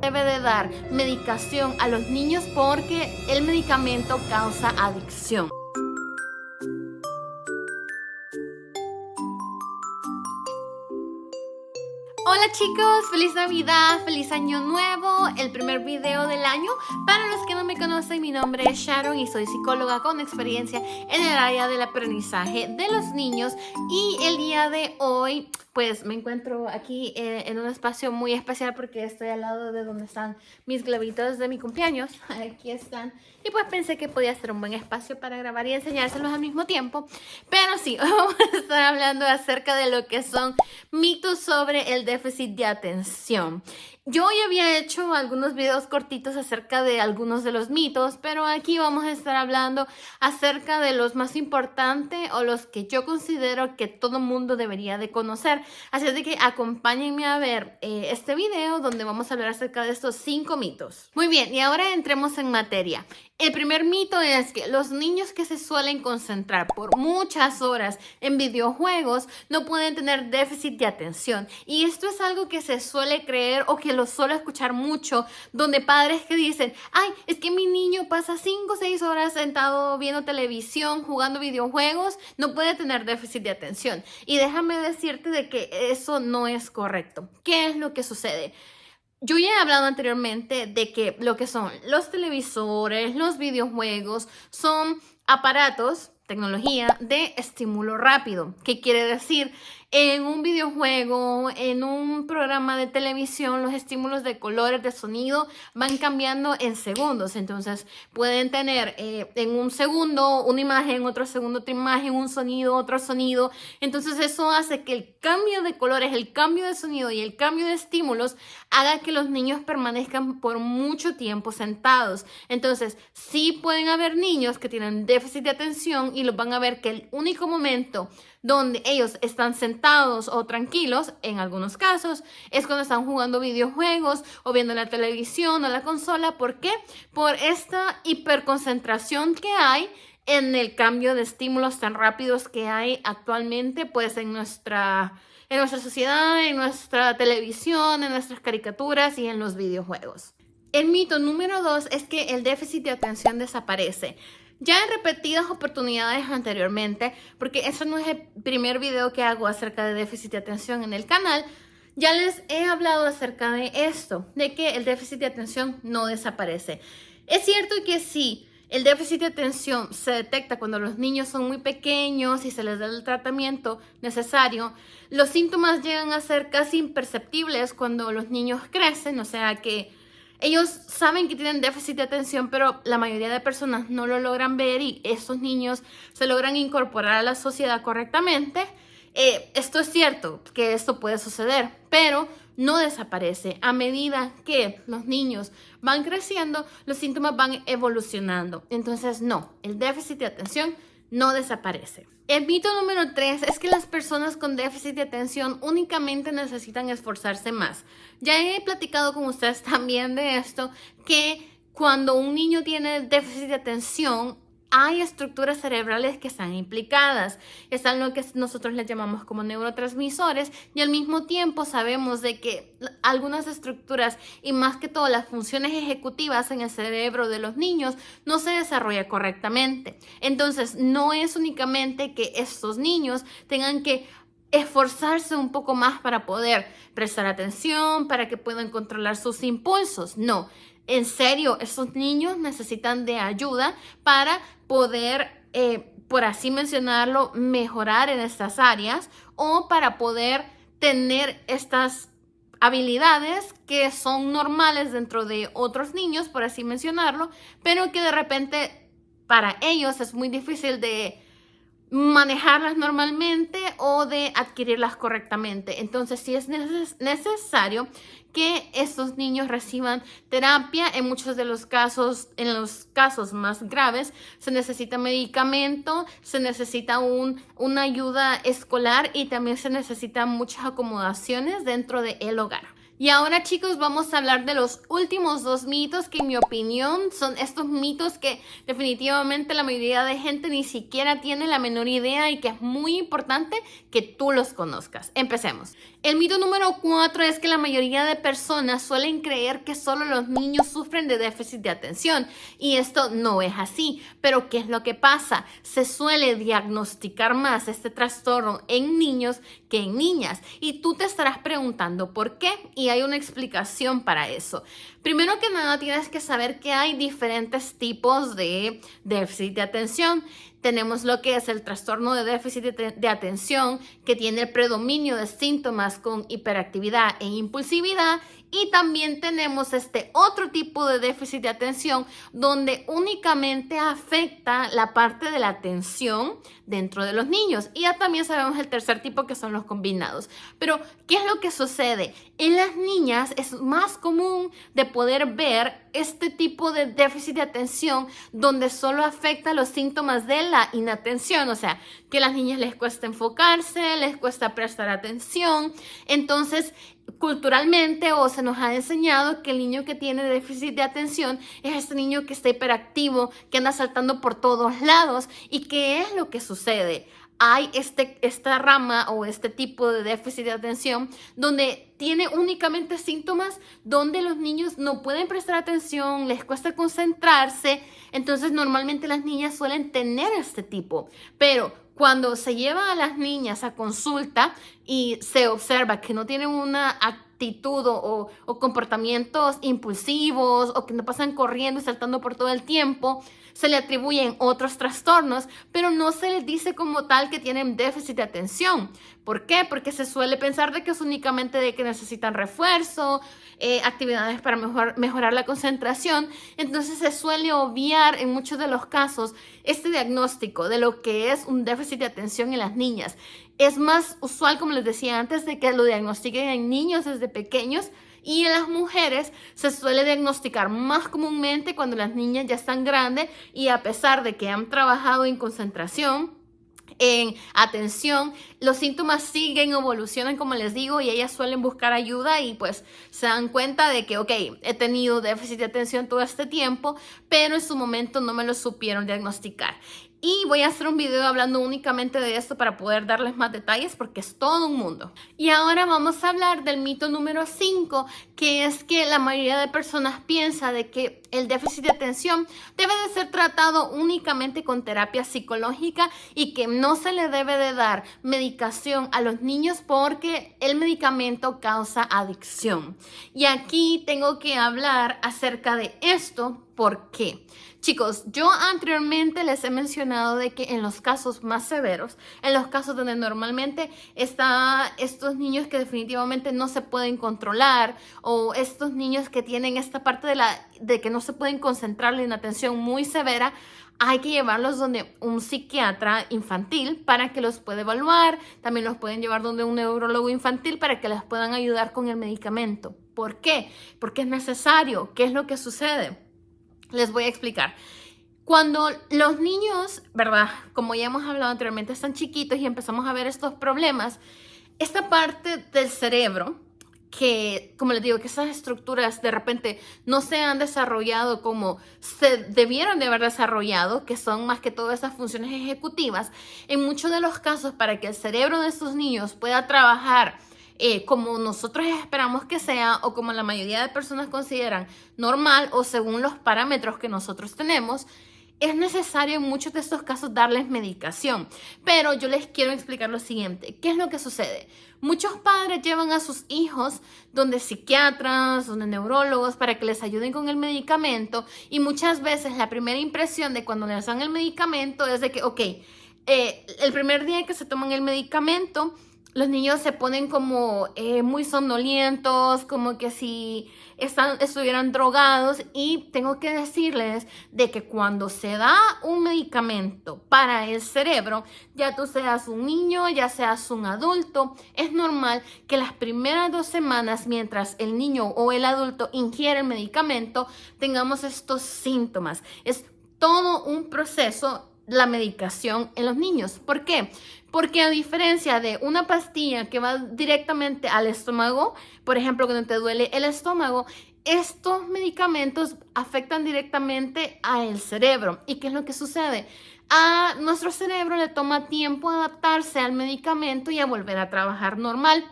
debe de dar medicación a los niños porque el medicamento causa adicción. Hola chicos, feliz Navidad, feliz Año Nuevo, el primer video del año. Para los que no me conocen, mi nombre es Sharon y soy psicóloga con experiencia en el área del aprendizaje de los niños. Y el día de hoy, pues me encuentro aquí en un espacio muy especial porque estoy al lado de donde están mis globitos de mi cumpleaños. Aquí están. Y pues pensé que podía ser un buen espacio para grabar y enseñárselos al mismo tiempo. Pero sí, vamos a estar hablando acerca de lo que son mitos sobre el déficit de atención. Yo ya había hecho algunos videos cortitos acerca de algunos de los mitos, pero aquí vamos a estar hablando acerca de los más importantes o los que yo considero que todo mundo debería de conocer. Así es de que acompáñenme a ver este video donde vamos a hablar acerca de estos 5 mitos. Muy bien, y ahora entremos en materia. El primer mito es que los niños que se suelen concentrar por muchas horas en videojuegos no pueden tener déficit de atención. Y esto es algo que se suele creer o que lo suelo escuchar mucho, donde padres que dicen, ay, es que mi niño pasa 5 o 6 horas sentado viendo televisión, jugando videojuegos, no puede tener déficit de atención. Y déjame decirte de que eso no es correcto. ¿Qué es lo que sucede? Yo ya he hablado anteriormente de que lo que son los televisores, los videojuegos, son aparatos, tecnología de estímulo rápido. ¿Qué quiere decir? En un videojuego, en un programa de televisión, los estímulos de colores, de sonido van cambiando en segundos. Entonces pueden tener en un segundo una imagen, otro segundo otra imagen, un sonido, otro sonido. Entonces eso hace que el cambio de colores, el cambio de sonido y el cambio de estímulos haga que los niños permanezcan por mucho tiempo sentados. Entonces sí pueden haber niños que tienen déficit de atención y los van a ver que el único momento donde ellos están sentados o tranquilos, en algunos casos, es cuando están jugando videojuegos o viendo la televisión o la consola. ¿Por qué? Por esta hiperconcentración que hay en el cambio de estímulos tan rápidos que hay actualmente, pues en nuestra sociedad, en nuestra televisión, en nuestras caricaturas y en los videojuegos. El mito número 2 es que el déficit de atención desaparece. Ya en repetidas oportunidades anteriormente, porque eso no es el primer video que hago acerca de déficit de atención en el canal, ya les he hablado acerca de esto, de que el déficit de atención no desaparece. Es cierto que sí, el déficit de atención se detecta cuando los niños son muy pequeños y se les da el tratamiento necesario. Los síntomas llegan a ser casi imperceptibles cuando los niños crecen, o sea que ellos saben que tienen déficit de atención, pero la mayoría de personas no lo logran ver y estos niños se logran incorporar a la sociedad correctamente. Esto es cierto, que esto puede suceder, pero no desaparece. A medida que los niños van creciendo, los síntomas van evolucionando. Entonces, no, el déficit de atención no desaparece. El mito número 3 es que las personas con déficit de atención únicamente necesitan esforzarse más. Ya he platicado con ustedes también de esto, que cuando un niño tiene déficit de atención, hay estructuras cerebrales que están implicadas. Están lo que nosotros les llamamos como neurotransmisores y al mismo tiempo sabemos de que algunas estructuras y más que todo las funciones ejecutivas en el cerebro de los niños no se desarrollan correctamente. Entonces no es únicamente que estos niños tengan que esforzarse un poco más para poder prestar atención, para que puedan controlar sus impulsos. No. En serio, estos niños necesitan de ayuda para poder, por así mencionarlo, mejorar en estas áreas o para poder tener estas habilidades que son normales dentro de otros niños, por así mencionarlo, pero que de repente para ellos es muy difícil de manejarlas normalmente o de adquirirlas correctamente. Entonces sí es necesario que estos niños reciban terapia. En muchos de los casos, en los casos más graves, se necesita medicamento, se necesita una ayuda escolar y también se necesitan muchas acomodaciones dentro del hogar. Y ahora, chicos, vamos a hablar de los últimos dos mitos que en mi opinión son estos mitos que definitivamente la mayoría de gente ni siquiera tiene la menor idea y que es muy importante que tú los conozcas. Empecemos. El mito número 4 es que la mayoría de personas suelen creer que solo los niños sufren de déficit de atención y esto no es así. Pero ¿qué es lo que pasa? Se suele diagnosticar más este trastorno en niños que en niñas y tú te estarás preguntando por qué y hay una explicación para eso. Primero que nada, tienes que saber que hay diferentes tipos de déficit de atención. Tenemos lo que es el trastorno de déficit de atención, que tiene el predominio de síntomas con hiperactividad e impulsividad. Y también tenemos este otro tipo de déficit de atención donde únicamente afecta la parte de la atención dentro de los niños. Y ya también sabemos el tercer tipo, que son los combinados. Pero, ¿qué es lo que sucede? En las niñas es más común de poder ver este tipo de déficit de atención donde solo afecta los síntomas de la inatención. O sea, que a las niñas les cuesta enfocarse, les cuesta prestar atención. Entonces, culturalmente se nos ha enseñado que el niño que tiene déficit de atención es este niño que está hiperactivo, que anda saltando por todos lados. ¿Y qué es lo que sucede? Hay esta rama o este tipo de déficit de atención donde tiene únicamente síntomas donde los niños no pueden prestar atención, les cuesta concentrarse. Entonces normalmente las niñas suelen tener este tipo, pero cuando se lleva a las niñas a consulta y se observa que no tienen una actitud o comportamientos impulsivos o que no pasan corriendo y saltando por todo el tiempo, se le atribuyen otros trastornos, pero no se les dice como tal que tienen déficit de atención. ¿Por qué? Porque se suele pensar de que es únicamente de que necesitan refuerzo, actividades para mejorar la concentración. Entonces se suele obviar en muchos de los casos este diagnóstico de lo que es un déficit de atención en las niñas. Es más usual, como les decía antes, de que lo diagnostiquen en niños desde pequeños. Y en las mujeres se suele diagnosticar más comúnmente cuando las niñas ya están grandes y a pesar de que han trabajado en concentración, en atención, los síntomas siguen, evolucionan, como les digo, y ellas suelen buscar ayuda y pues se dan cuenta de que, ok, he tenido déficit de atención todo este tiempo, pero en su momento no me lo supieron diagnosticar. Y voy a hacer un video hablando únicamente de esto para poder darles más detalles porque es todo un mundo. Y ahora vamos a hablar del mito número 5, que es que la mayoría de personas piensa de que el déficit de atención debe de ser tratado únicamente con terapia psicológica y que no se le debe de dar medicación a los niños porque el medicamento causa adicción. Y aquí tengo que hablar acerca de esto. ¿Por qué? Chicos, yo anteriormente les he mencionado de que en los casos más severos, en los casos donde normalmente están estos niños que definitivamente no se pueden controlar o estos niños que tienen esta parte de que no se pueden concentrar en atención muy severa, hay que llevarlos donde un psiquiatra infantil para que los pueda evaluar. También los pueden llevar donde un neurólogo infantil para que les puedan ayudar con el medicamento. ¿Por qué? Porque es necesario. ¿Qué es lo que sucede? Les voy a explicar. Cuando los niños, ¿verdad? Como ya hemos hablado anteriormente, están chiquitos y empezamos a ver estos problemas, esta parte del cerebro, que, como les digo, que esas estructuras de repente no se han desarrollado como se debieron de haber desarrollado, que son más que todo esas funciones ejecutivas, en muchos de los casos, para que el cerebro de estos niños pueda trabajar como nosotros esperamos que sea o como la mayoría de personas consideran normal o según los parámetros que nosotros tenemos, es necesario en muchos de estos casos darles medicación. Pero yo les quiero explicar lo siguiente. ¿Qué es lo que sucede? Muchos padres llevan a sus hijos donde psiquiatras, donde neurólogos para que les ayuden con el medicamento y muchas veces la primera impresión de cuando les dan el medicamento es de que, ok, el primer día que se toman el medicamento, los niños se ponen como muy somnolientos, como que si estuvieran drogados. Y tengo que decirles de que cuando se da un medicamento para el cerebro, ya tú seas un niño, ya seas un adulto, es normal que las primeras 2 semanas, mientras el niño o el adulto ingiere el medicamento, tengamos estos síntomas. Es todo un proceso la medicación en los niños. ¿Por qué? Porque a diferencia de una pastilla que va directamente al estómago, por ejemplo, cuando te duele el estómago, estos medicamentos afectan directamente al cerebro. ¿Y qué es lo que sucede? A nuestro cerebro le toma tiempo adaptarse al medicamento y a volver a trabajar normal.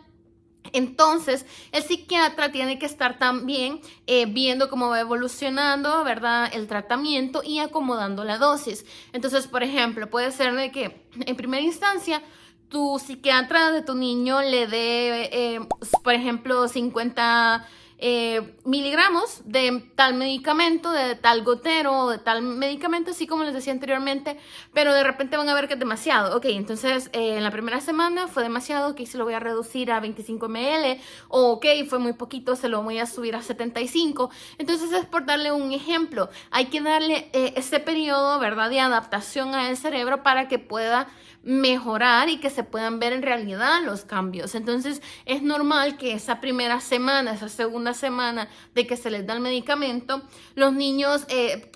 Entonces, el psiquiatra tiene que estar también viendo cómo va evolucionando, ¿verdad?, el tratamiento y acomodando la dosis. Entonces, por ejemplo, puede ser de que en primera instancia tu psiquiatra de tu niño le dé, por ejemplo, 50 miligramos de tal medicamento, de tal gotero o de tal medicamento, así como les decía anteriormente, pero de repente van a ver que es demasiado. Ok, entonces en la primera semana fue demasiado, ok, se lo voy a reducir a 25 ml, o ok, fue muy poquito, se lo voy a subir a 75. Entonces es por darle un ejemplo. Hay que darle ese periodo, ¿verdad?, de adaptación al cerebro para que pueda mejorar y que se puedan ver en realidad los cambios. Entonces es normal que esa primera semana, esa segunda semana de que se les da el medicamento, los niños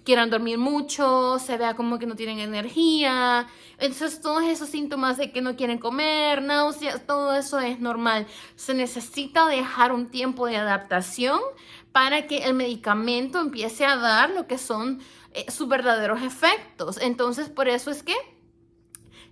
quieran dormir mucho, se vea como que no tienen energía. Entonces todos esos síntomas de que no quieren comer, náuseas, todo eso es normal. Se necesita dejar un tiempo de adaptación para que el medicamento empiece a dar lo que son sus verdaderos efectos. Entonces por eso es que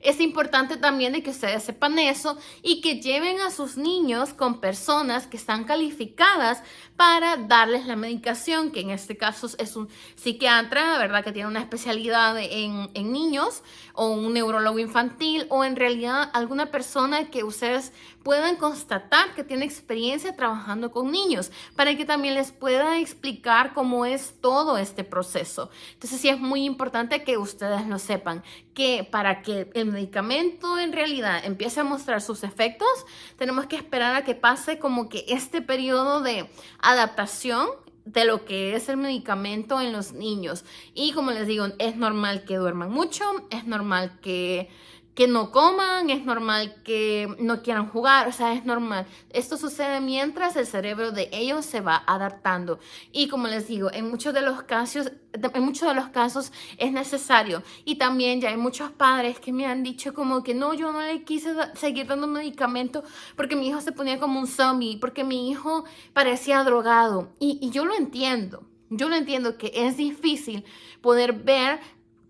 es importante también de que ustedes sepan eso y que lleven a sus niños con personas que están calificadas para darles la medicación, que en este caso es un psiquiatra, ¿verdad?, que tiene una especialidad en niños, o un neurólogo infantil, o en realidad alguna persona que ustedes puedan constatar que tiene experiencia trabajando con niños, para que también les pueda explicar cómo es todo este proceso. Entonces sí es muy importante que ustedes lo sepan, que para que el medicamento en realidad empiece a mostrar sus efectos, tenemos que esperar a que pase como que este periodo de adaptación de lo que es el medicamento en los niños. Y como les digo, es normal que duerman mucho, es normal que no coman, es normal que no quieran jugar, o sea, es normal. Esto sucede mientras el cerebro de ellos se va adaptando. Y como les digo, en muchos de los casos es necesario. Y también ya hay muchos padres que me han dicho como que no, yo no le quise seguir dando medicamento porque mi hijo se ponía como un zombie, porque mi hijo parecía drogado. Y yo lo entiendo. Yo lo entiendo que es difícil poder ver.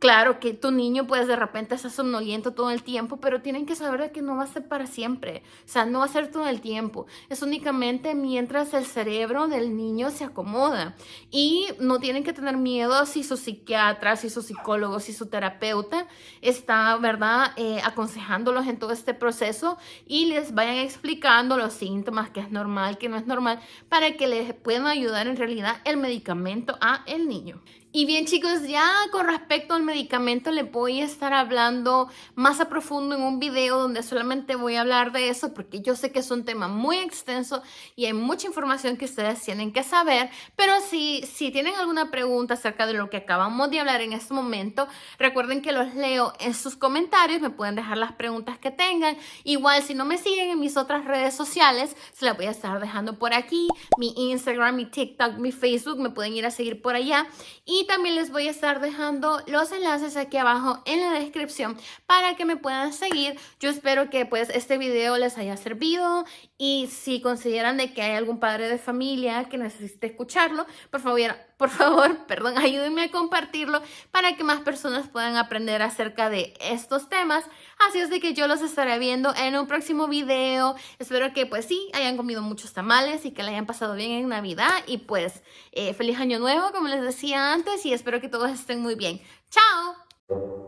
Claro que tu niño pues de repente está somnoliento todo el tiempo, pero tienen que saber que no va a ser para siempre. O sea, no va a ser todo el tiempo. Es únicamente mientras el cerebro del niño se acomoda. Y no tienen que tener miedo si su psiquiatra, si su psicólogo, si su terapeuta está, ¿verdad?, aconsejándolos en todo este proceso y les vayan explicando los síntomas, que es normal, que no es normal, para que les puedan ayudar en realidad el medicamento a el niño. Y bien, chicos, ya con respecto al medicamento le voy a estar hablando más a profundo en un video donde solamente voy a hablar de eso, porque yo sé que es un tema muy extenso y hay mucha información que ustedes tienen que saber. Pero si tienen alguna pregunta acerca de lo que acabamos de hablar en este momento, recuerden que los leo en sus comentarios, me pueden dejar las preguntas que tengan. Igual, si no me siguen en mis otras redes sociales, se las voy a estar dejando por aquí, mi Instagram, mi TikTok, mi Facebook, me pueden ir a seguir por allá. Y también les voy a estar dejando los enlaces aquí abajo en la descripción para que me puedan seguir. Yo espero que pues este video les haya servido, y si consideran de que hay algún padre de familia que necesite escucharlo, por favor, ayúdenme a compartirlo para que más personas puedan aprender acerca de estos temas. Así es de que yo los estaré viendo en un próximo video. Espero que pues sí hayan comido muchos tamales y que la hayan pasado bien en Navidad. Y pues feliz año nuevo, como les decía antes, y espero que todos estén muy bien. ¡Chao!